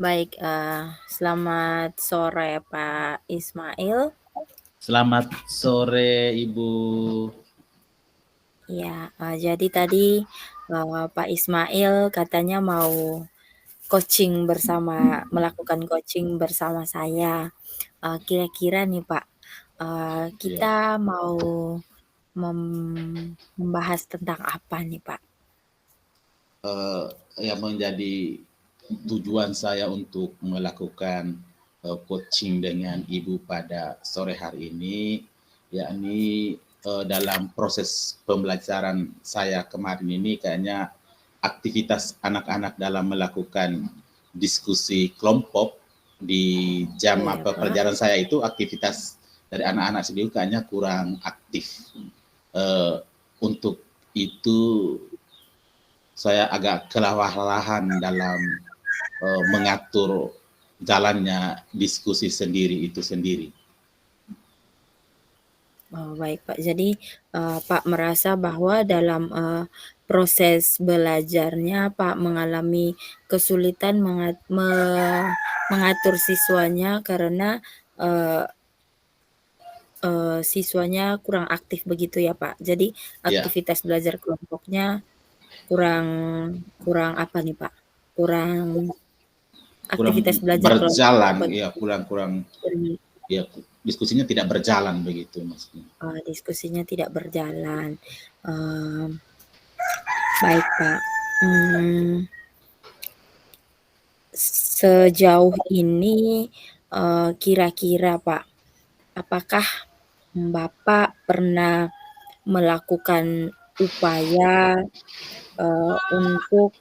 Baik, selamat sore Pak Ismail. Selamat sore Ibu. Ya, jadi tadi Pak Ismail katanya mau melakukan coaching bersama saya. Kira-kira nih Pak, Ya, kita mau membahas tentang apa nih Pak? yang menjadi tujuan saya untuk melakukan coaching dengan Ibu pada sore hari ini, yakni dalam proses pembelajaran saya kemarin ini kayaknya aktivitas anak-anak dalam melakukan diskusi kelompok di jam Iya apa Pak. pelajaran saya itu aktivitas dari anak-anak sendiri kayaknya kurang aktif. Eh, untuk itu saya agak kelelahan dalam mengatur jalannya diskusi sendiri itu sendiri. Oh, baik Pak. Jadi Pak merasa bahwa dalam proses belajarnya Pak mengalami kesulitan mengatur siswanya karena eh, siswanya kurang aktif begitu ya Pak. Jadi Ya, aktivitas belajar kelompoknya kurang kurang apa nih Pak? Kurang kurang aktivitas belajar kelompok berjalan, ya kurang-kurang, ya diskusinya tidak berjalan begitu maksudnya. diskusinya tidak berjalan. Em, Baik Pak. Hmm, Sejauh ini, kira-kira Pak, apakah Bapak pernah melakukan upaya, untuk,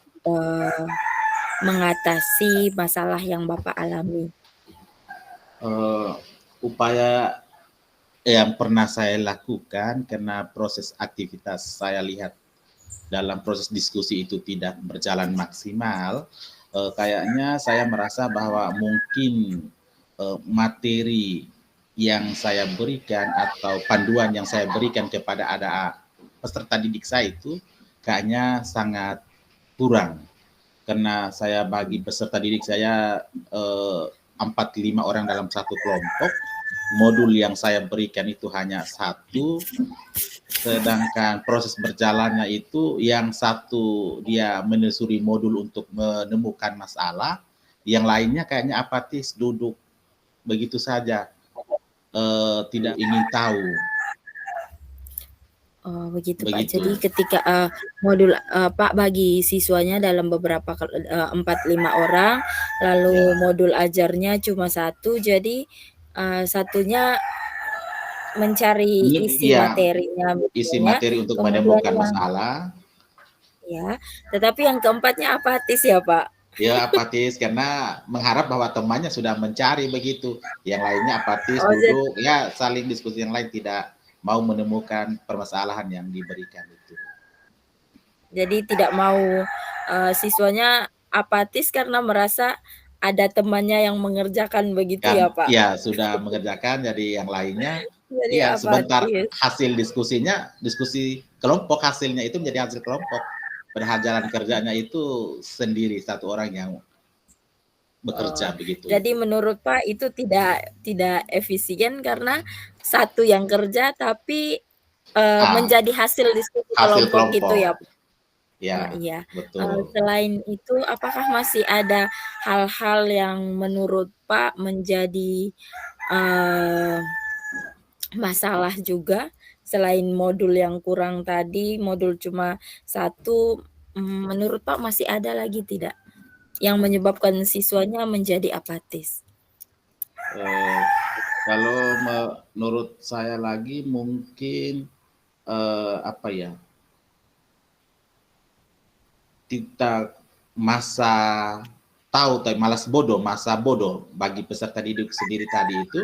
mengatasi masalah yang Bapak alami? Eh, Upaya yang pernah saya lakukan karena proses aktivitas saya lihat dalam proses diskusi itu tidak berjalan maksimal, kayaknya saya merasa bahwa mungkin materi yang saya berikan atau panduan yang saya berikan kepada ada peserta didik saya itu kayaknya sangat kurang karena saya bagi peserta didik saya 4-5 orang dalam satu kelompok, modul yang saya berikan itu hanya satu, sedangkan proses berjalannya itu yang satu dia menelusuri modul untuk menemukan masalah, yang lainnya kayaknya apatis duduk begitu saja, tidak ingin tahu Oh, begitu Pak. begitu. Jadi ketika, Pak bagi siswanya dalam 4, 5 orang, lalu Ya, modul ajarnya cuma satu, jadi, satunya mencari isi ya materinya isi misalnya, materi untuk kemudian menemukan yang masalah. ya, tetapi yang keempatnya apatis ya, Pak? Ya apatis karena mengharap bahwa temannya sudah mencari begitu. Yang lainnya apatis Oh, duduk, ya saling diskusi, yang lain tidak mau menemukan permasalahan yang diberikan itu. jadi tidak mau, siswanya apatis karena merasa ada temannya yang mengerjakan begitu Kan ya, Pak? ya sudah mengerjakan, jadi yang lainnya Jadi ya sebentar apatis. hasil diskusinya, diskusi kelompok hasilnya itu menjadi hasil kelompok. Padahal jalan kerjanya itu sendiri satu orang yang Oh, bekerja begitu. jadi menurut Pak itu tidak tidak efisien karena satu yang kerja tapi, Ah, menjadi hasil diskusi hasil kelompok gitu kelompok. ya? Ya, Iya. betul. Selain itu apakah masih ada hal-hal yang menurut Pak menjadi, eee, masalah juga selain modul yang kurang tadi, modul cuma satu, menurut Pak masih ada lagi tidak yang menyebabkan siswanya menjadi apatis? Eh, Kalau menurut saya lagi mungkin apa ya, kita masa tahu tapi malas bodoh, masa bodoh bagi peserta didik sendiri tadi itu,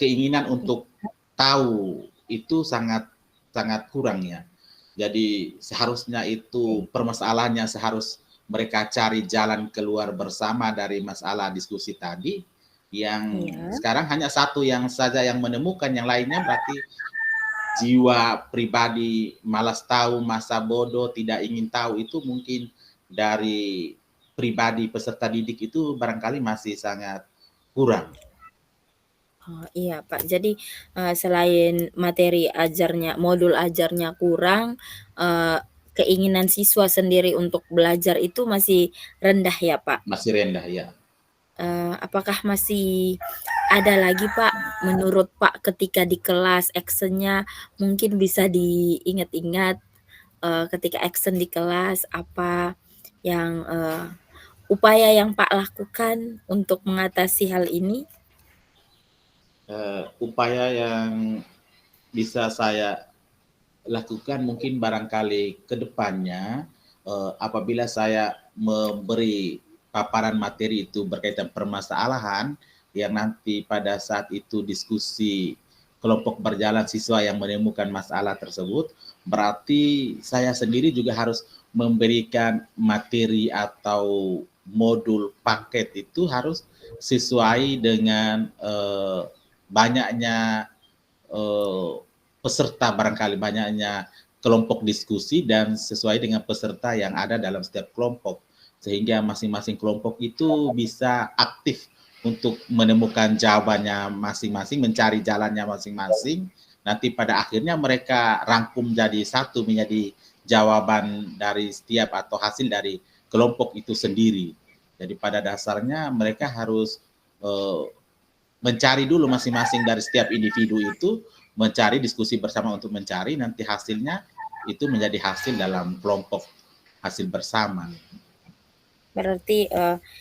keinginan untuk tahu itu sangat sangat kurang ya. Jadi seharusnya itu permasalahannya seharus mereka cari jalan keluar bersama dari masalah diskusi tadi, yang Iya. sekarang hanya satu yang saja yang menemukan, yang lainnya berarti jiwa pribadi malas tahu, masa bodoh, tidak ingin tahu itu mungkin dari pribadi peserta didik itu barangkali masih sangat kurang. Oh, iya, Pak. Jadi, selain materi ajarnya modul ajarnya kurang, keinginan siswa sendiri untuk belajar itu masih rendah ya, Pak? Masih rendah ya. Apakah masih ada lagi, Pak, menurut Pak ketika di kelas actionnya mungkin bisa diingat-ingat, ketika action di kelas apa yang, upaya yang Pak lakukan untuk mengatasi hal ini? Upaya yang bisa saya lakukan mungkin barangkali ke depannya, apabila saya memberi paparan materi itu berkaitan permasalahan yang nanti pada saat itu diskusi kelompok berjalan siswa yang menemukan masalah tersebut, berarti saya sendiri juga harus memberikan materi atau modul paket itu harus sesuai dengan banyaknya eh, peserta, barangkali banyaknya kelompok diskusi dan sesuai dengan peserta yang ada dalam setiap kelompok, sehingga masing-masing kelompok itu bisa aktif untuk menemukan jawabannya masing-masing, mencari jalannya masing-masing. Nanti pada akhirnya mereka rangkum jadi satu, menjadi jawaban dari setiap atau hasil dari kelompok itu sendiri. Jadi pada dasarnya mereka harus eh, mencari dulu masing-masing dari setiap individu itu, mencari diskusi bersama untuk mencari nanti hasilnya itu menjadi hasil dalam kelompok, hasil bersama. Berarti,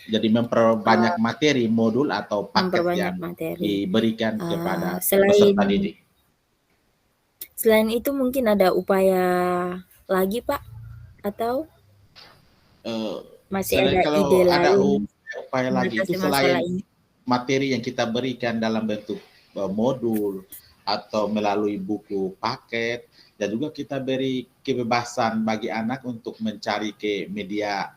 Jadi memperbanyak materi, modul atau paket memperbanyak yang materi. diberikan kepada Selain peserta didik. selain itu mungkin ada upaya lagi, Pak? Atau Eh, masih selain ada ide kalau ada lain upaya lagi itu mengatasi masalah selain ini? materi yang kita berikan dalam bentuk modul atau melalui buku paket, dan juga kita beri kebebasan bagi anak untuk mencari ke media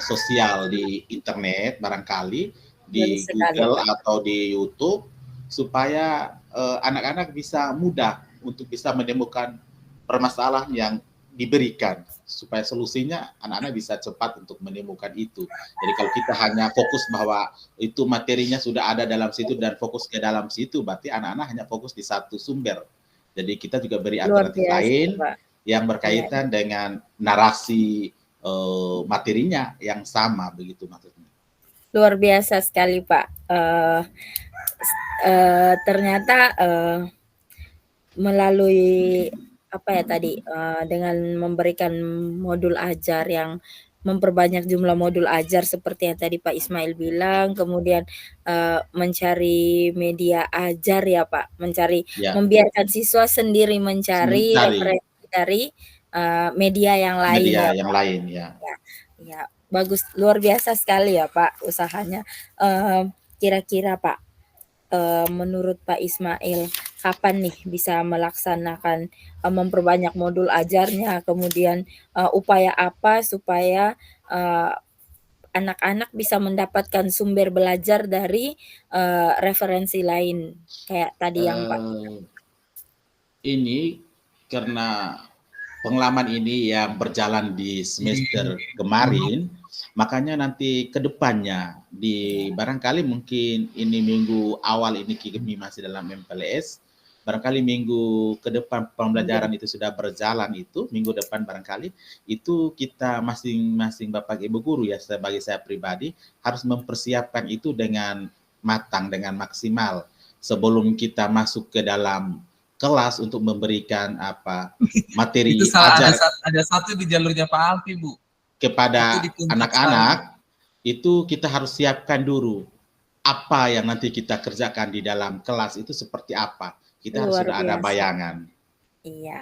sosial di internet, barangkali Bagus di sekali, Google Pak. atau di YouTube, supaya anak-anak bisa mudah untuk bisa menemukan permasalahan yang diberikan, supaya solusinya anak-anak bisa cepat untuk menemukan itu. Jadi kalau kita hanya fokus bahwa itu materinya sudah ada dalam situ dan fokus ke dalam situ, berarti anak-anak hanya fokus di satu sumber. Jadi kita juga beri Luar alternatif biasa, lain Pak. yang Iya, berkaitan dengan narasi materinya yang sama, begitu maksudnya. luar biasa sekali, Pak. Ternyata, melalui apa ya tadi, dengan memberikan modul ajar yang memperbanyak jumlah modul ajar seperti yang tadi Pak Ismail bilang, kemudian, mencari media ajar ya Pak, Ya, membiarkan siswa sendiri mencari mencari referensi dari, media yang lain media ya yang Pak. lain ya. Ya, ya, bagus, luar biasa sekali ya Pak usahanya. Kira-kira Pak, menurut Pak Ismail, kapan nih bisa melaksanakan, memperbanyak modul ajarnya, kemudian, upaya apa supaya, eee, anak-anak bisa mendapatkan sumber belajar dari, referensi lain, kayak tadi yang Pak bilang. Eh, ini karena pengalaman ini yang berjalan di semester kemarin, makanya nanti ke depannya di Iya, barangkali mungkin ini minggu awal ini kami masih dalam MPLS, barangkali minggu ke depan minggu pembelajaran depan. itu sudah berjalan, itu minggu depan barangkali itu kita masing-masing Bapak Ibu guru ya, sebagai saya pribadi harus mempersiapkan itu dengan matang, dengan maksimal sebelum kita masuk ke dalam kelas untuk memberikan Itu materi salah, ajar ada satu di jalurnya Pak Alfi, Bu. Itu kepada di puncak sekali. anak-anak, itu kita harus siapkan dulu apa yang nanti kita kerjakan di dalam kelas itu seperti apa. Kita harus Luar sudah ada biasa. bayangan. Iya,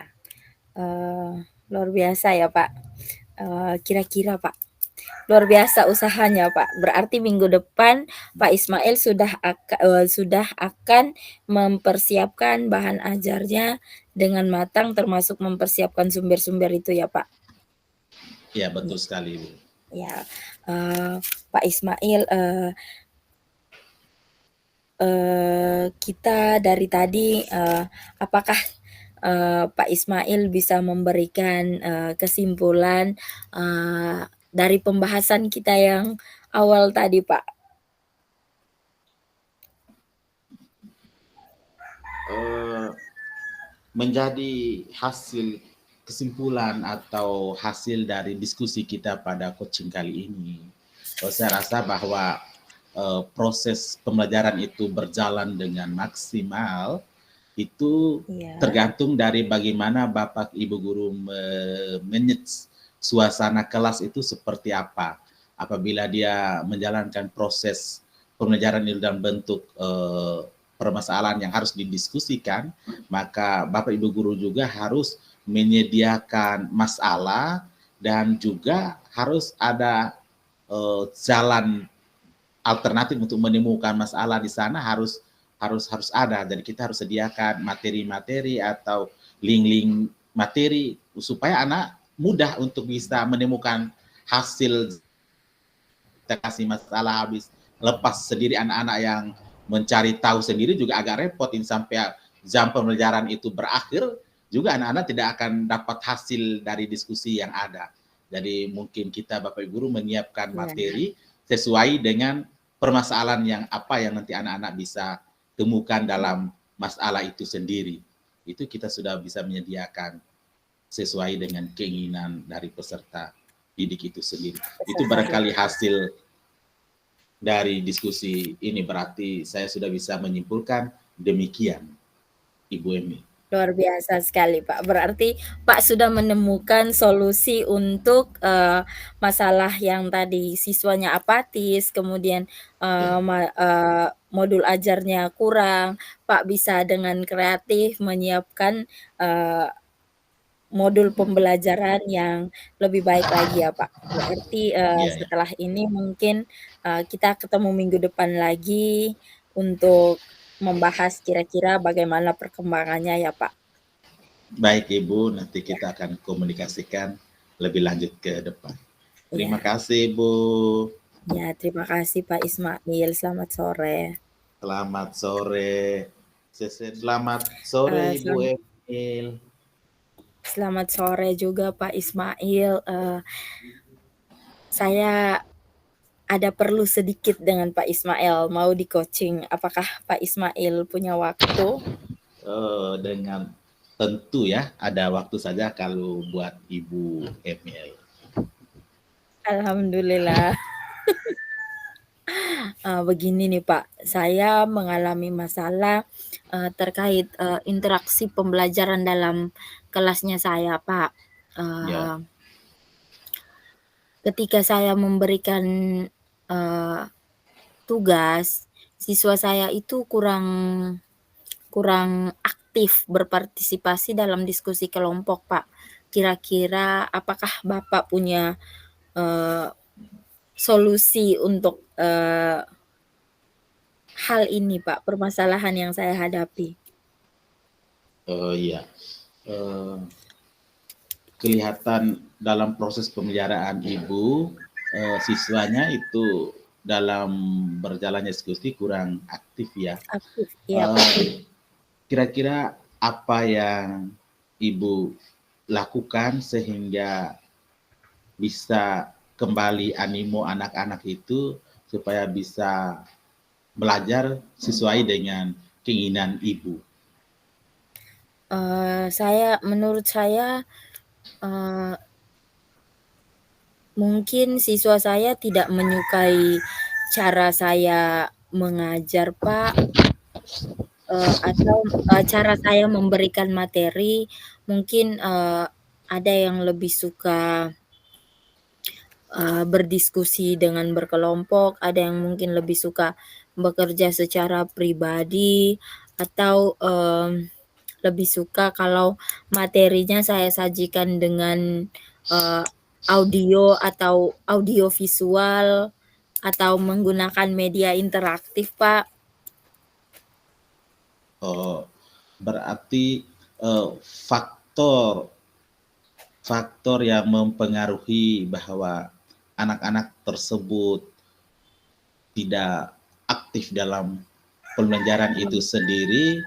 eee, luar biasa ya Pak, kira-kira Pak, luar biasa usahanya, Pak. Berarti minggu depan Pak Ismail sudah akan mempersiapkan bahan ajarnya dengan matang termasuk mempersiapkan sumber-sumber itu ya, Pak? Ya, betul Iya. sekali, Bu. Ya, Pak Ismail, kita dari tadi, apakah, Pak Ismail bisa memberikan, kesimpulan, dari pembahasan kita yang awal tadi, Pak? Menjadi hasil kesimpulan atau hasil dari diskusi kita pada coaching kali ini, saya rasa bahwa proses pembelajaran itu berjalan dengan maksimal itu tergantung dari bagaimana Bapak Ibu guru manage suasana kelas itu seperti apa. Apabila dia menjalankan proses pembelajaran itu dalam bentuk permasalahan yang harus didiskusikan, maka Bapak Ibu guru juga harus menyediakan masalah dan juga harus ada jalan alternatif untuk menemukan masalah di sana harus ada. Jadi kita harus sediakan materi-materi atau link-link materi supaya anak mudah untuk bisa menemukan hasil. Kita kasih masalah habis lepas sendiri, anak-anak yang mencari tahu sendiri juga agak repot. Sampai jam pembelajaran itu berakhir juga anak-anak tidak akan dapat hasil dari diskusi yang ada. Jadi mungkin kita Bapak Ibu guru menyiapkan materi sesuai dengan permasalahan yang apa yang nanti anak-anak bisa temukan dalam masalah itu sendiri. Itu kita sudah bisa menyediakan sesuai dengan keinginan dari peserta didik itu sendiri. Itu barangkali hasil dari diskusi ini, berarti saya sudah bisa menyimpulkan demikian, Ibu Emi. Luar biasa sekali, Pak. Berarti Pak sudah menemukan solusi untuk masalah yang tadi siswanya apatis, kemudian modul ajarnya kurang. Pak bisa dengan kreatif menyiapkan modul pembelajaran yang lebih baik lagi ya, Pak. Berarti setelah ini mungkin kita ketemu minggu depan lagi untuk membahas kira-kira bagaimana perkembangannya ya, Pak. Baik Ibu, nanti kita akan komunikasikan lebih lanjut ke depan. Terima kasih Ibu. Ya, terima kasih Pak Ismail. Selamat sore. Selamat sore. Selamat sore Ibu Emil. Selamat sore juga Pak Ismail. Saya ada perlu sedikit dengan Pak Ismail, mau di coaching. Apakah Pak Ismail punya waktu? Dengan tentu ya, ada waktu saja kalau buat Ibu Emil. Alhamdulillah. Begini nih Pak, saya mengalami masalah terkait interaksi pembelajaran dalam kelasnya saya Pak. Ketika saya memberikan tugas, siswa saya itu kurang aktif berpartisipasi dalam diskusi kelompok, Pak. Kira-kira apakah Bapak punya solusi untuk hal ini, Pak, permasalahan yang saya hadapi? Iya. Kelihatan dalam proses pemeliharaan Ibu, siswanya itu dalam berjalannya diskusi kurang aktif ya. Aktif, ya. Kira-kira apa yang Ibu lakukan sehingga bisa kembali animo anak-anak itu supaya bisa belajar sesuai dengan keinginan Ibu? Menurut saya mungkin siswa saya tidak menyukai cara saya mengajar, Pak, atau cara saya memberikan materi. Mungkin ada yang lebih suka berdiskusi dengan berkelompok, ada yang mungkin lebih suka bekerja secara pribadi, atau lebih suka kalau materinya saya sajikan dengan audio atau audio visual atau menggunakan media interaktif, Pak. Berarti faktor yang mempengaruhi bahwa anak-anak tersebut tidak aktif dalam pembelajaran itu sendiri,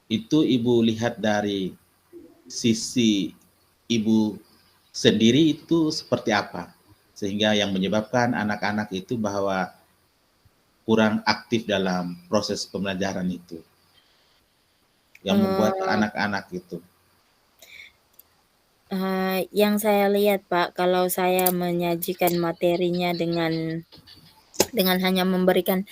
itu Ibu lihat dari sisi Ibu sendiri itu seperti apa? sehingga yang menyebabkan anak-anak itu bahwa kurang aktif dalam proses pembelajaran itu, yang membuat anak-anak itu. Yang saya lihat Pak, kalau saya menyajikan materinya dengan hanya memberikan,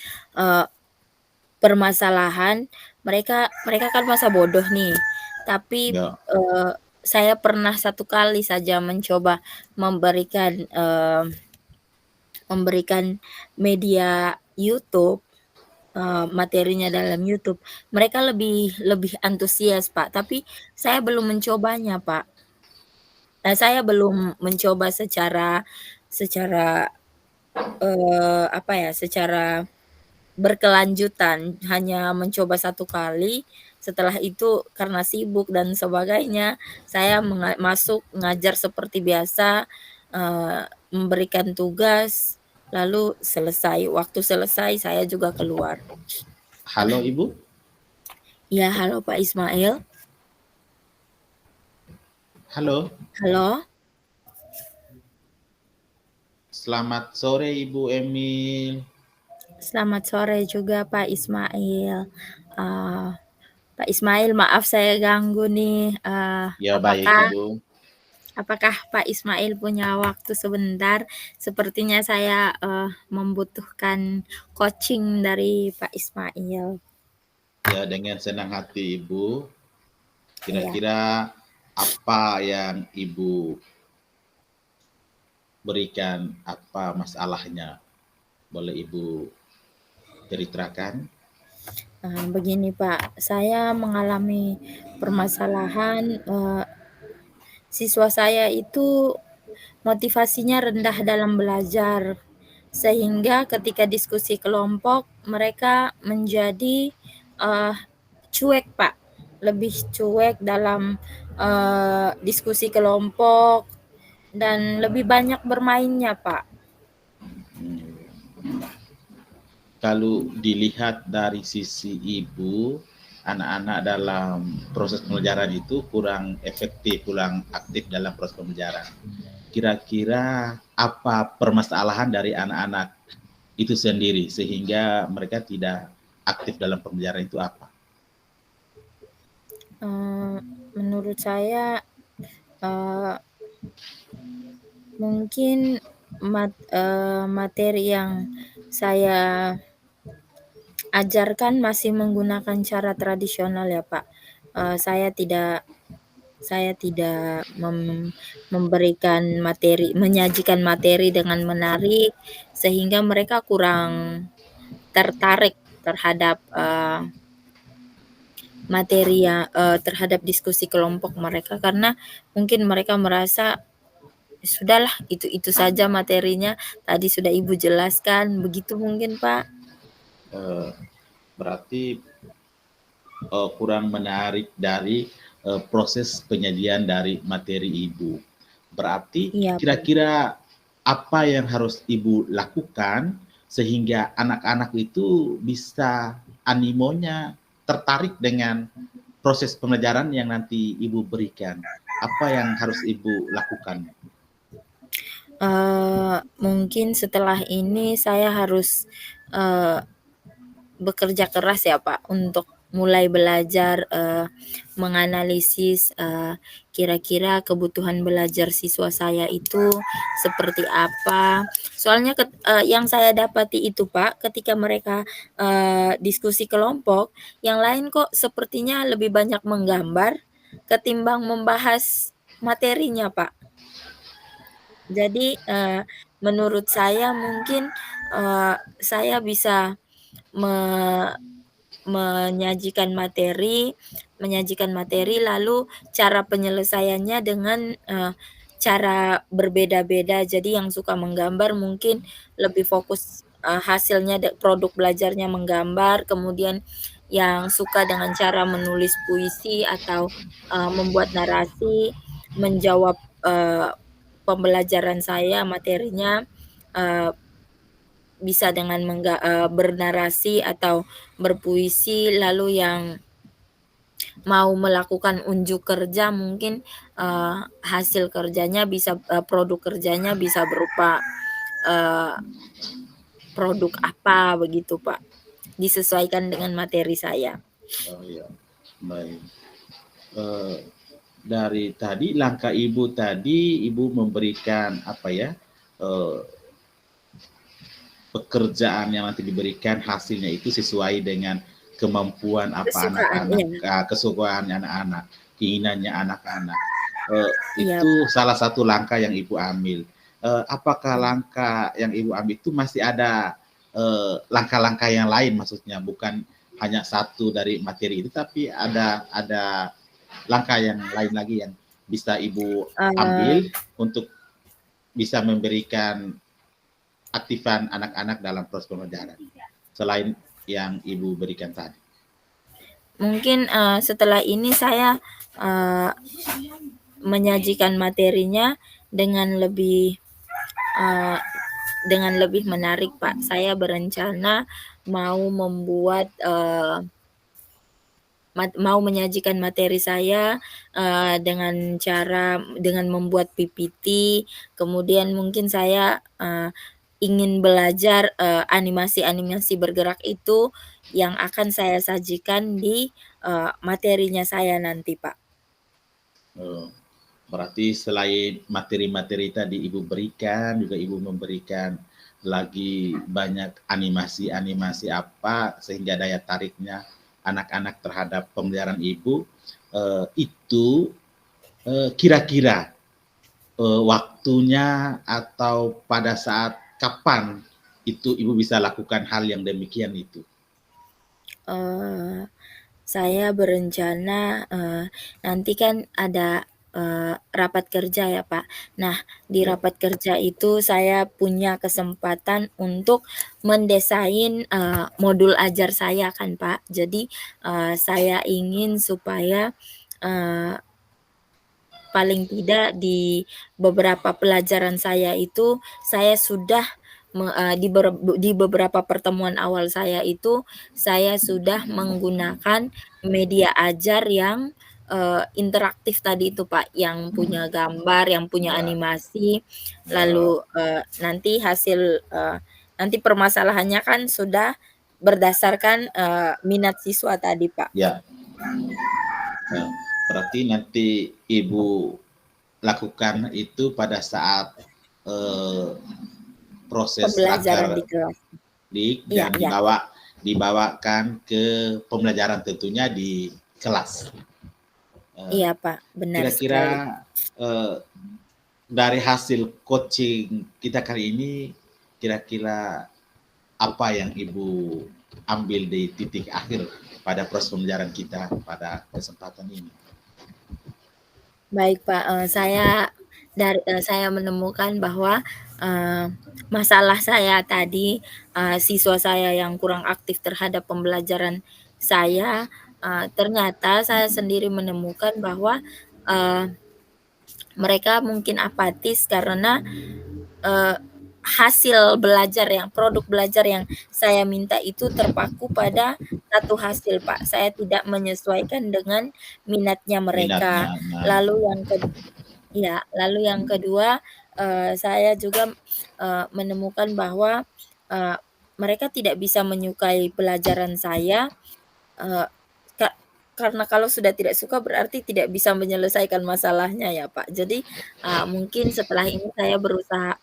permasalahan, mereka mereka kan masa bodoh nih. Tapi, Ya, saya pernah 1 kali saja mencoba memberikan, media YouTube, materinya dalam YouTube. Mereka lebih lebih antusias Pak, tapi saya belum mencobanya Pak. Saya belum mencoba secara secara, apa ya, secara berkelanjutan, hanya mencoba 1 kali, setelah itu karena sibuk dan sebagainya, saya masuk ngajar seperti biasa, memberikan tugas, lalu selesai. Waktu selesai saya juga keluar. halo Ibu. Ya, halo Pak Ismail. Halo. Halo. Selamat sore Ibu Emil. Selamat sore juga Pak Ismail. Pak Ismail, maaf saya ganggu nih. Ya baik Ibu. Apakah Pak Ismail punya waktu sebentar? Sepertinya saya membutuhkan coaching dari Pak Ismail. Ya, dengan senang hati Ibu. Iya. Kira-kira apa yang Ibu berikan, apa masalahnya? Boleh Ibu ceritakan? Begini Pak, saya mengalami permasalahan, siswa saya itu motivasinya rendah dalam belajar, sehingga ketika diskusi kelompok mereka menjadi, cuek Pak, lebih cuek dalam, diskusi kelompok dan lebih banyak bermainnya Pak. Kalau dilihat dari sisi Ibu, anak-anak dalam proses pembelajaran itu kurang efektif, kurang aktif dalam proses pembelajaran. Kira-kira apa permasalahan dari anak-anak itu sendiri sehingga mereka tidak aktif dalam pembelajaran itu apa? Menurut saya, mungkin materi yang saya ajarkan masih menggunakan cara tradisional ya Pak. Saya tidak menyajikan materi dengan menarik, sehingga mereka kurang tertarik terhadap, terhadap diskusi kelompok mereka, karena mungkin mereka merasa, "Sudahlah, itu saja materinya, tadi sudah Ibu jelaskan." Begitu mungkin, Pak? Berarti kurang menarik dari proses penyajian dari materi Ibu. Berarti Iya, kira-kira apa yang harus Ibu lakukan sehingga anak-anak itu bisa animonya tertarik dengan proses pembelajaran yang nanti Ibu berikan? Apa yang harus Ibu lakukan? Mungkin setelah ini saya harus, bekerja keras ya Pak, untuk mulai belajar, menganalisis, kira-kira kebutuhan belajar siswa saya itu seperti apa. Soalnya yang saya dapati itu Pak, ketika mereka, diskusi kelompok, yang lain kok sepertinya lebih banyak menggambar ketimbang membahas materinya Pak. Jadi, menurut saya mungkin, saya bisa me menyajikan materi lalu cara penyelesaiannya dengan, cara berbeda-beda. Jadi yang suka menggambar mungkin lebih fokus, hasilnya produk belajarnya menggambar, kemudian yang suka dengan cara menulis puisi atau, membuat narasi, menjawab, pembelajaran saya, materinya, eee, bisa dengan bernarasi atau berpuisi, lalu yang mau melakukan unjuk kerja mungkin hasil kerjanya bisa produk kerjanya bisa berupa produk apa begitu Pak, disesuaikan dengan materi saya. Oh iya, baik. Dari tadi langkah Ibu tadi, Ibu memberikan apa ya, pekerjaan yang nanti diberikan hasilnya itu sesuai dengan kemampuan apa anak-anak, kesukaan anak-anak, keinginannya anak-anak. Itu salah satu langkah yang Ibu ambil. Apakah langkah yang Ibu ambil itu masih ada langkah-langkah yang lain, maksudnya bukan hanya satu dari materi itu, tapi ada langkah yang lain lagi yang bisa Ibu ambil untuk bisa memberikan aktifan anak-anak dalam proses pembelajaran selain yang Ibu berikan tadi? Mungkin setelah ini saya menyajikan materinya dengan lebih menarik Pak. Saya berencana mau membuat mau menyajikan materi saya dengan membuat PPT, kemudian mungkin saya ingin belajar animasi-animasi bergerak itu yang akan saya sajikan di materinya saya nanti Pak. Berarti selain materi-materi tadi Ibu berikan, juga Ibu memberikan lagi banyak animasi-animasi apa sehingga daya tariknya anak-anak terhadap pembelajaran Ibu. Itu kira-kira waktunya atau pada saat kapan itu Ibu bisa lakukan hal yang demikian itu? Saya berencana nanti kan ada rapat kerja ya Pak. Nah, di rapat kerja itu saya punya kesempatan untuk mendesain modul ajar saya kan Pak. Jadi saya ingin supaya paling tidak di beberapa pelajaran saya itu saya sudah di beberapa pertemuan awal saya itu saya sudah menggunakan media ajar yang interaktif tadi itu Pak, yang punya gambar, yang punya animasi, lalu nanti nanti permasalahannya kan sudah berdasarkan minat siswa tadi Pak. Ya. Berarti nanti Ibu lakukan itu pada saat proses pembelajaran di kelas. Dan dibawakan ke pembelajaran tentunya di kelas. Iya Pak, benar kira-kira dari hasil coaching kita kali ini, kira-kira apa yang Ibu ambil di titik akhir pada proses pembelajaran kita pada kesempatan ini? Baik Pak, saya menemukan bahwa masalah saya tadi, siswa saya yang kurang aktif terhadap pembelajaran saya, ternyata saya sendiri menemukan bahwa mereka mungkin apatis karena produk belajar yang saya minta itu terpaku pada satu hasil Pak. Saya tidak menyesuaikan dengan minatnya mereka. Lalu yang kedua, saya juga menemukan bahwa mereka tidak bisa menyukai pelajaran saya karena kalau sudah tidak suka berarti tidak bisa menyelesaikan masalahnya ya Pak. Jadi mungkin setelah ini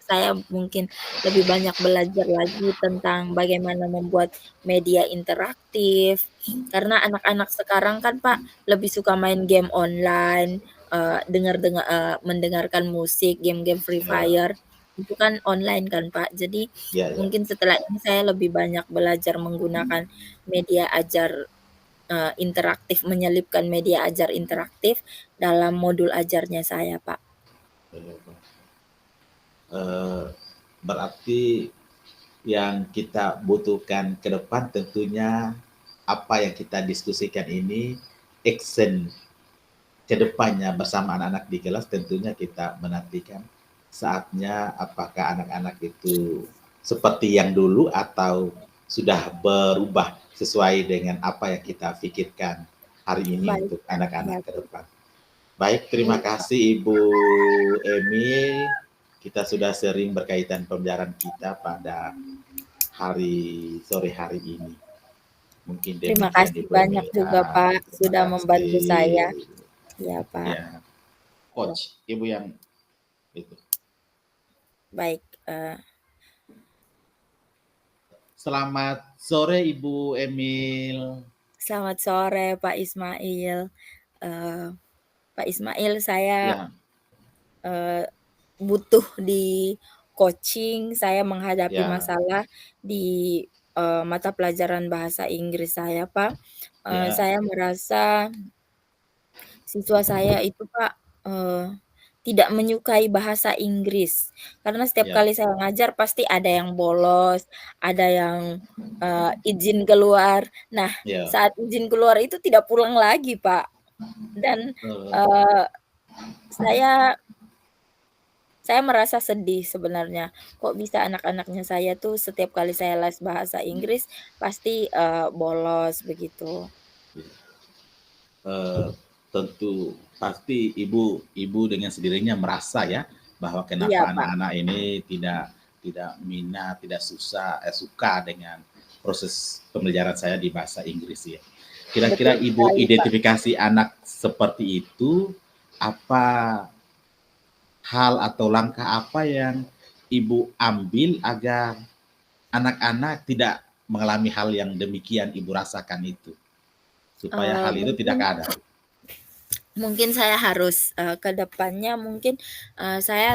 saya mungkin lebih banyak belajar lagi tentang bagaimana membuat media interaktif, karena anak-anak sekarang kan Pak lebih suka main game online, mendengarkan musik, game-game Free Fire, itu kan online kan Pak. Jadi mungkin setelah ini saya lebih banyak belajar menggunakan media ajar interaktif, menyelipkan media ajar interaktif dalam modul ajarnya saya Pak. Berarti yang kita butuhkan ke depan tentunya apa yang kita diskusikan ini, action ke depannya bersama anak-anak di kelas, tentunya kita menantikan saatnya apakah anak-anak itu seperti yang dulu atau sudah berubah sesuai dengan apa yang kita pikirkan hari ini Baik, untuk Kak. anak-anak Ya. ke depan. Baik, terima Iya, Pak. kasih Ibu Emil. Kita sudah sering berkaitan pembelajaran kita pada sore hari ini. Mungkin Terima demikian kasih Ibu banyak Emil. juga, Pak, Terima sudah membantu saya. kasih. Ya, Pak. Ya, Coach, Ibu yang itu. Baik. Selamat sore Ibu Emil. Selamat sore Pak Ismail. Pak Ismail, saya Ya, butuh di coaching. Saya menghadapi ya, masalah di mata pelajaran bahasa Inggris saya, Pak. ya, Saya merasa siswa saya itu, Pak, tidak menyukai bahasa Inggris. Karena setiap ya, kali saya ngajar pasti ada yang bolos, ada yang izin keluar. Nah, ya. saat izin keluar itu tidak pulang lagi, Pak. Dan eee, saya merasa sedih sebenarnya. Kok bisa anak-anaknya saya tuh setiap kali saya les bahasa Inggris pasti bolos begitu. Eh, Tentu pasti ibu dengan sendirinya merasa ya bahwa Iya, kenapa Pak. anak-anak ini tidak minat, tidak suka dengan proses pembelajaran saya di bahasa Inggris ya. Kira-kira Betul ibu sekali, Pak. identifikasi anak seperti itu, apa hal atau langkah apa yang ibu ambil agar anak-anak tidak mengalami hal yang demikian ibu rasakan itu, supaya hal itu tidak Mungkin ada. mungkin saya harus, ke depannya mungkin, saya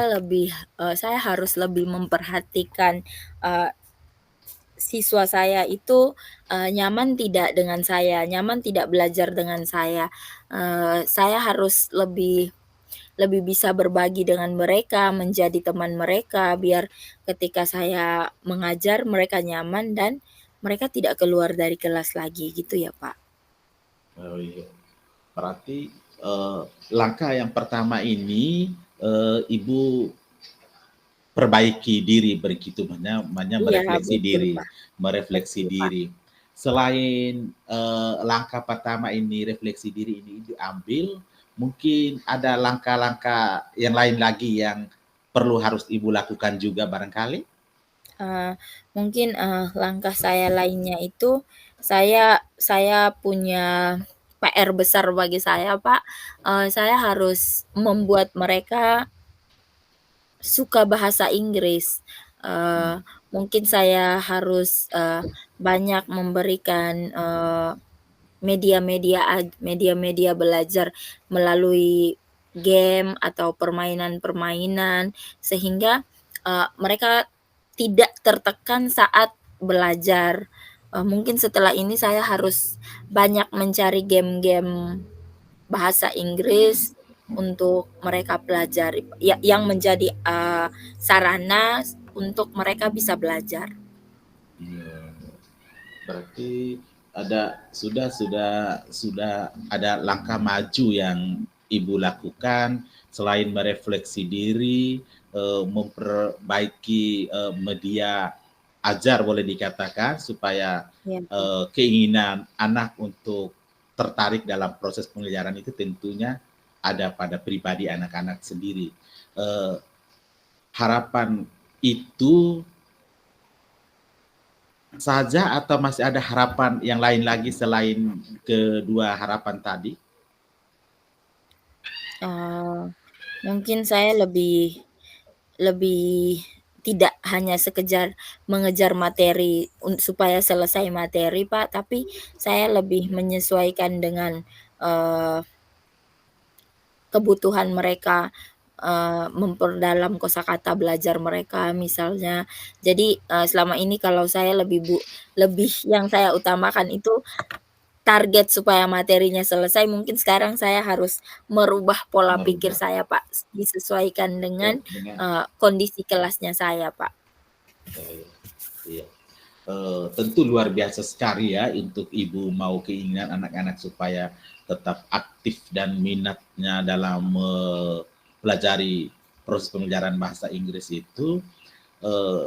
harus lebih memperhatikan, eee, siswa saya itu, nyaman tidak dengan saya, nyaman tidak belajar dengan saya. Saya harus lebih lebih bisa berbagi dengan mereka, menjadi teman mereka, biar ketika saya mengajar mereka nyaman dan mereka tidak keluar dari kelas lagi, gitu ya, Pak? Oh iya. Berarti langkah yang pertama ini ibu perbaiki diri begitu, Iya, merefleksi betul, diri, Pak, merefleksi betul, Pak. diri. Selain langkah pertama ini refleksi diri ini diambil, mungkin ada langkah-langkah yang lain lagi yang perlu harus ibu lakukan juga barangkali? Mungkin, langkah saya lainnya itu, saya punya PR besar bagi saya, Pak. Saya harus membuat mereka suka bahasa Inggris. Mungkin saya harus, banyak memberikan, media-media belajar melalui game atau permainan-permainan, sehingga, mereka tidak tertekan saat belajar. Mungkin setelah ini saya harus banyak mencari game-game bahasa Inggris untuk mereka pelajari, yang menjadi, sarana untuk mereka bisa belajar. Iya. Berarti sudah ada langkah maju yang ibu lakukan selain merefleksi diri, memperbaiki media ajar boleh dikatakan supaya Iya, Pak. keinginan anak untuk tertarik dalam proses pembelajaran itu tentunya ada pada pribadi anak-anak sendiri. Harapan itu saja atau masih ada harapan yang lain lagi selain kedua harapan tadi? Eee, Mungkin saya lebih lebih tidak hanya sekedar mengejar materi supaya selesai materi, Pak, tapi saya lebih menyesuaikan dengan, eee, kebutuhan mereka, memperdalam kosakata belajar mereka misalnya. Jadi, selama ini kalau saya lebih yang saya utamakan itu target supaya materinya selesai, mungkin sekarang saya harus merubah pola pikir Merubah saya, Pak, disesuaikan dengan, dengan kondisi kelasnya saya, Pak. iya. Tentu luar biasa sekali ya untuk ibu mau keinginan anak-anak supaya tetap aktif dan minatnya dalam mempelajari proses pembelajaran bahasa Inggris itu. Eh,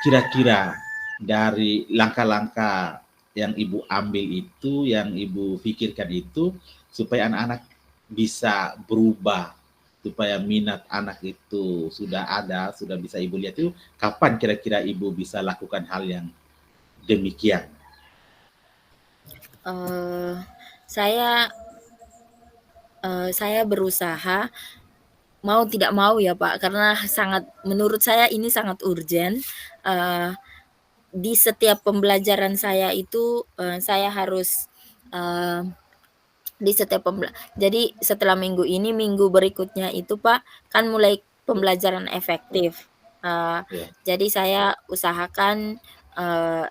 Kira-kira dari langkah-langkah yang Ibu ambil itu, yang Ibu pikirkan itu, supaya anak-anak bisa berubah, supaya minat anak itu sudah ada, sudah bisa Ibu lihat itu, kapan kira-kira Ibu bisa lakukan hal yang demikian? Saya berusaha mau tidak mau ya Pak, karena menurut saya ini sangat urgent. Di setiap pembelajaran saya itu, saya harus, eee, di setiap jadi setelah minggu ini, minggu berikutnya itu Pak, kan mulai pembelajaran efektif. Ya. Jadi saya usahakan,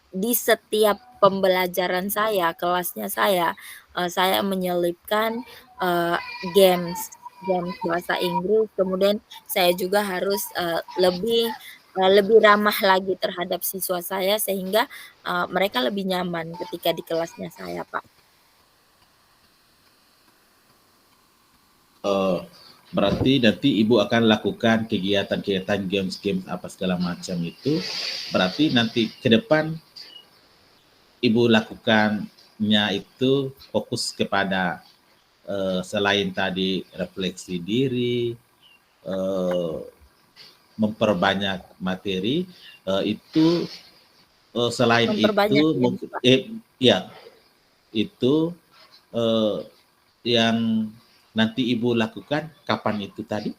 di setiap pembelajaran saya, kelasnya saya menyelipkan, games games bahasa Inggris, kemudian saya juga harus, lebih ramah lagi terhadap siswa saya sehingga, mereka lebih nyaman ketika di kelasnya saya, Pak. Berarti nanti Ibu akan lakukan kegiatan-kegiatan games-games apa segala macam itu, berarti nanti ke depan Ibu lakukannya itu fokus kepada selain tadi refleksi diri, memperbanyak materi, itu selain Memperbanyak itu games, Pak. ya itu yang nanti Ibu lakukan kapan itu tadi?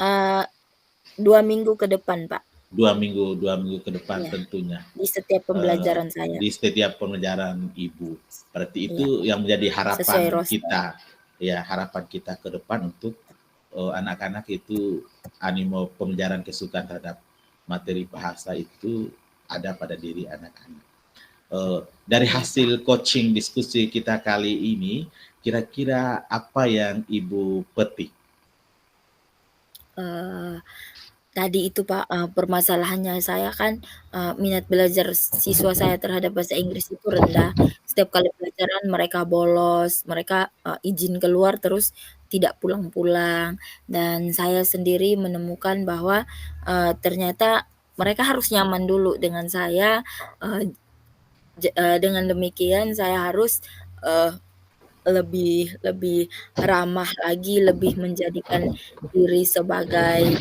2 minggu ke depan, Pak. 2 minggu ke depan Iya, tentunya. di setiap pembelajaran saya. Di setiap pembelajaran Ibu. Berarti Iya, itu yang menjadi sesuai harapan roster. kita, ya harapan kita ke depan untuk anak-anak itu animo pembelajaran kesukaan terhadap materi bahasa itu ada pada diri anak-anak. Dari hasil coaching diskusi kita kali ini, kira-kira apa yang Ibu petik? Tadi itu Pak, permasalahannya saya kan, minat belajar siswa saya terhadap bahasa Inggris itu rendah. Setiap kali pelajaran mereka bolos, mereka, izin keluar terus tidak pulang-pulang. Dan saya sendiri menemukan bahwa, ternyata mereka harus nyaman dulu dengan saya, eee, dengan demikian saya harus, eee lebih lebih ramah lagi, lebih menjadikan diri sebagai,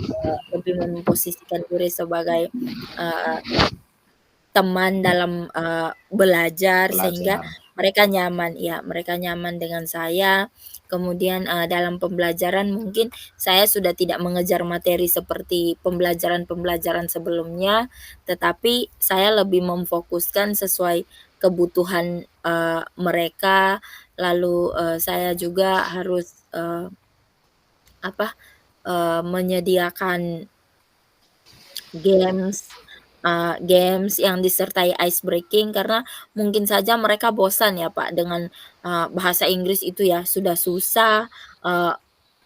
lebih memposisikan diri sebagai, eee, teman dalam, belajar sehingga Pelajar. mereka nyaman dengan saya. Kemudian, dalam pembelajaran mungkin saya sudah tidak mengejar materi seperti pembelajaran-pembelajaran sebelumnya, tetapi saya lebih memfokuskan sesuai kebutuhan, mereka. Lalu, saya juga harus, menyediakan games games yang disertai ice breaking karena mungkin saja mereka bosan ya, Pak, dengan, bahasa Inggris itu ya, sudah susah, eee,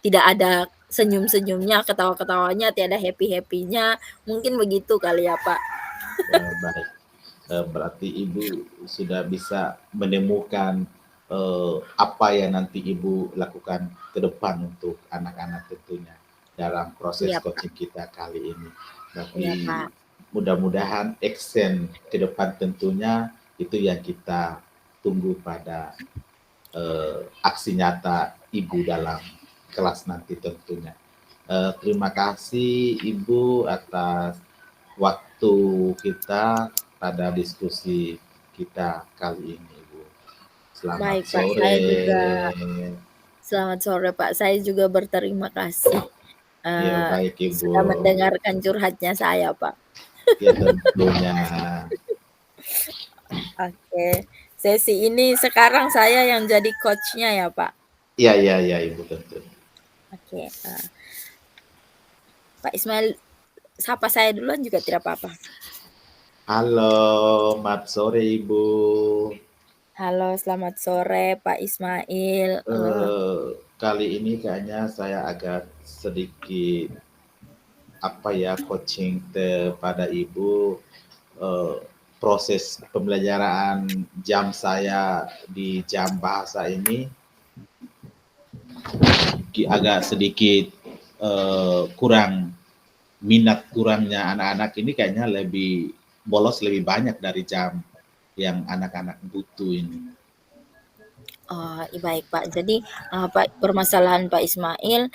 tidak ada senyum-senyumnya, ketawa-ketawanya, tiada happy-happy-nya, mungkin begitu kali ya, Pak? Baik. Berarti Ibu sudah bisa menemukan apa yang nanti Ibu lakukan ke depan untuk anak-anak tentunya dalam proses Iya, Pak. coaching kita kali ini. Tapi Iya, Pak. mudah-mudahan action ke depan tentunya itu yang kita tunggu pada aksi nyata Ibu dalam kelas nanti tentunya. Terima kasih Ibu atas waktu kita pada diskusi kita kali ini, Ibu. Selamat Baik, Pak, sore. selamat sore, Pak. Saya juga berterima kasih, Ya, eee, baik Ibu. sudah mendengarkan curhatnya saya, Pak. Ya, tentunya. Oke, sesi ini sekarang saya yang jadi coach-nya ya, Pak? Iya, iya, iya, Ibu, tentu. Oke, Pak Ismail sapa saya duluan juga tidak apa-apa? Halo, selamat sore Ibu. Halo, selamat sore Pak Ismail, Kali ini kayaknya saya agak sedikit coaching kepada Ibu, proses pembelajaran jam saya di jam bahasa ini agak sedikit kurangnya anak-anak ini kayaknya lebih bolos lebih banyak dari jam yang anak-anak butuh ini. Oh, baik Pak. Jadi, Pak, permasalahan Pak Ismail,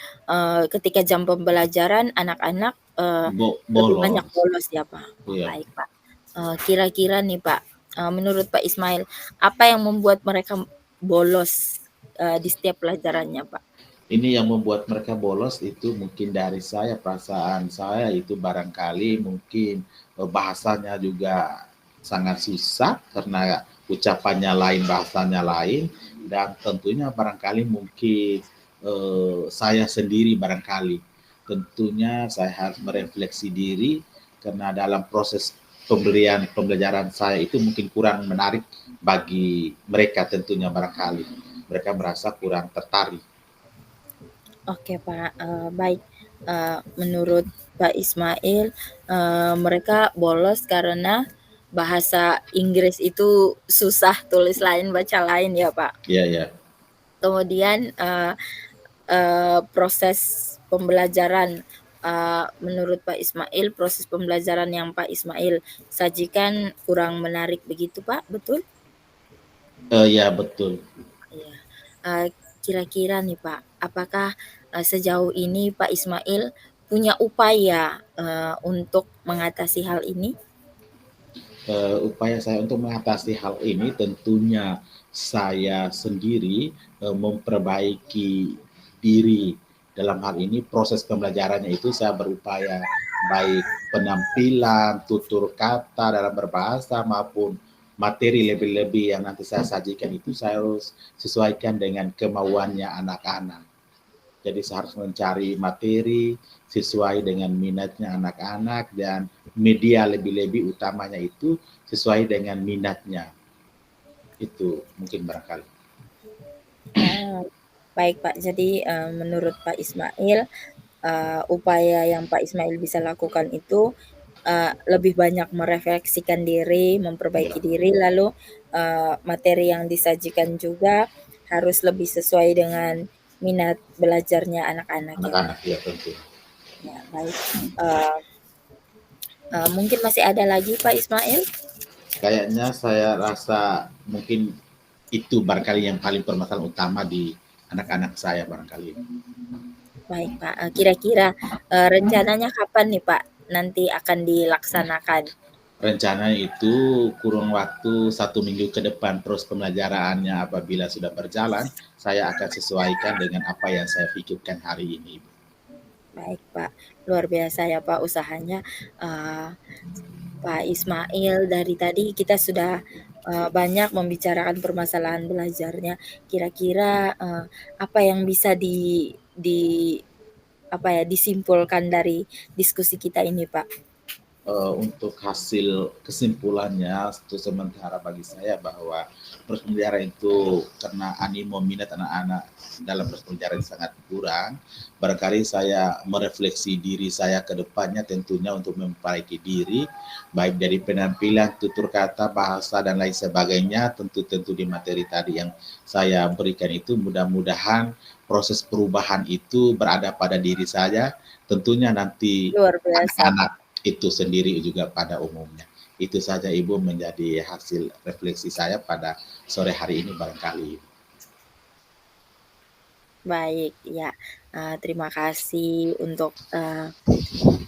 ketika jam pembelajaran anak-anak, lebih banyak Bolos. bolos ya Pak? Oh, Iya. baik Pak. Kira-kira nih Pak, menurut Pak Ismail, apa yang membuat mereka bolos, di setiap pelajarannya Pak? Ini yang membuat mereka bolos itu mungkin dari saya, perasaan saya itu barangkali mungkin bahasanya juga sangat susah karena ucapannya lain, bahasanya lain, dan tentunya barangkali mungkin saya sendiri barangkali. Tentunya saya harus merefleksi diri karena dalam proses pembelajaran saya itu mungkin kurang menarik bagi mereka tentunya barangkali. Mereka merasa kurang tertarik. Oke Pak, baik. Menurut Pak Ismail, mereka bolos karena bahasa Inggris itu susah, tulis lain, baca lain ya Pak? Iya, iya. Kemudian, proses pembelajaran, menurut Pak Ismail, proses pembelajaran yang Pak Ismail sajikan kurang menarik begitu Pak, betul? Ya betul. Iya. Kira-kira nih Pak, apakah, sejauh ini Pak Ismail punya upaya, untuk mengatasi hal ini? Upaya saya untuk mengatasi hal ini tentunya saya sendiri memperbaiki diri dalam hal ini proses pembelajarannya itu saya berupaya baik penampilan, tutur kata dalam berbahasa maupun materi lebih-lebih yang nanti saya sajikan itu saya harus sesuaikan dengan kemauannya anak-anak. Jadi saya harus mencari materi sesuai dengan minatnya anak-anak dan media lebih-lebih utamanya itu sesuai dengan minatnya. Itu mungkin barangkali. Baik Pak, jadi menurut Pak Ismail, upaya yang Pak Ismail bisa lakukan itu lebih banyak merefleksikan diri, memperbaiki Ya, diri, lalu materi yang disajikan juga harus lebih sesuai dengan minat belajarnya anak-anak ya Pak? anak-anak ya tentu. Ya, baik. Mungkin masih ada lagi Pak Ismail? Kayaknya saya rasa mungkin itu barangkali yang paling permasalahan utama di anak-anak saya barangkali. Baik Pak, kira-kira rencananya kapan nih Pak nanti akan dilaksanakan? Rencana itu kurun waktu 1 minggu ke depan terus pembelajarannya apabila sudah berjalan, saya akan sesuaikan dengan apa yang saya pikirkan hari ini. Baik Pak, luar biasa ya Pak usahanya. Pak Ismail, dari tadi kita sudah banyak membicarakan permasalahan belajarnya. Kira-kira apa yang bisa disimpulkan dari diskusi kita ini Pak? Untuk hasil kesimpulannya itu sementara bagi saya bahwa proses pembelajaran itu karena animo minat anak-anak dalam proses pembelajaran sangat kurang. Barangkali saya merefleksi diri saya ke depannya tentunya untuk memperbaiki diri baik dari penampilan, tutur kata, bahasa dan lain sebagainya tentu di materi tadi yang saya berikan itu mudah-mudahan proses perubahan itu berada pada diri saya tentunya nanti Luar biasa Pak. anak-anak itu sendiri juga pada umumnya. Itu saja Ibu menjadi hasil refleksi saya pada sore hari ini barangkali. Baik, ya. Terima kasih untuk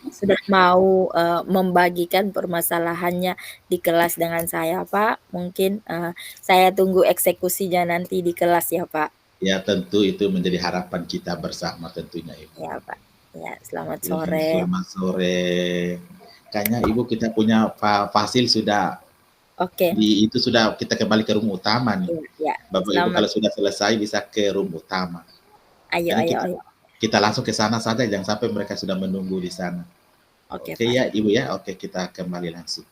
sudah mau membagikan permasalahannya di kelas dengan saya Pak. Mungkin saya tunggu eksekusinya nanti di kelas ya Pak. Ya tentu itu menjadi harapan kita bersama tentunya Ibu. Ya Pak. Ya, selamat Ya, sore. selamat sore. Kayaknya Ibu kita punya Fasil sudah Oke. itu sudah kita kembali ke room utama nih. Ya, Bapak Ibu kalau sudah selesai bisa ke room utama. Ayo. Kita langsung ke sana saja jangan sampai mereka sudah menunggu di sana. Oke ya Ibu ya. Oke kita kembali langsung.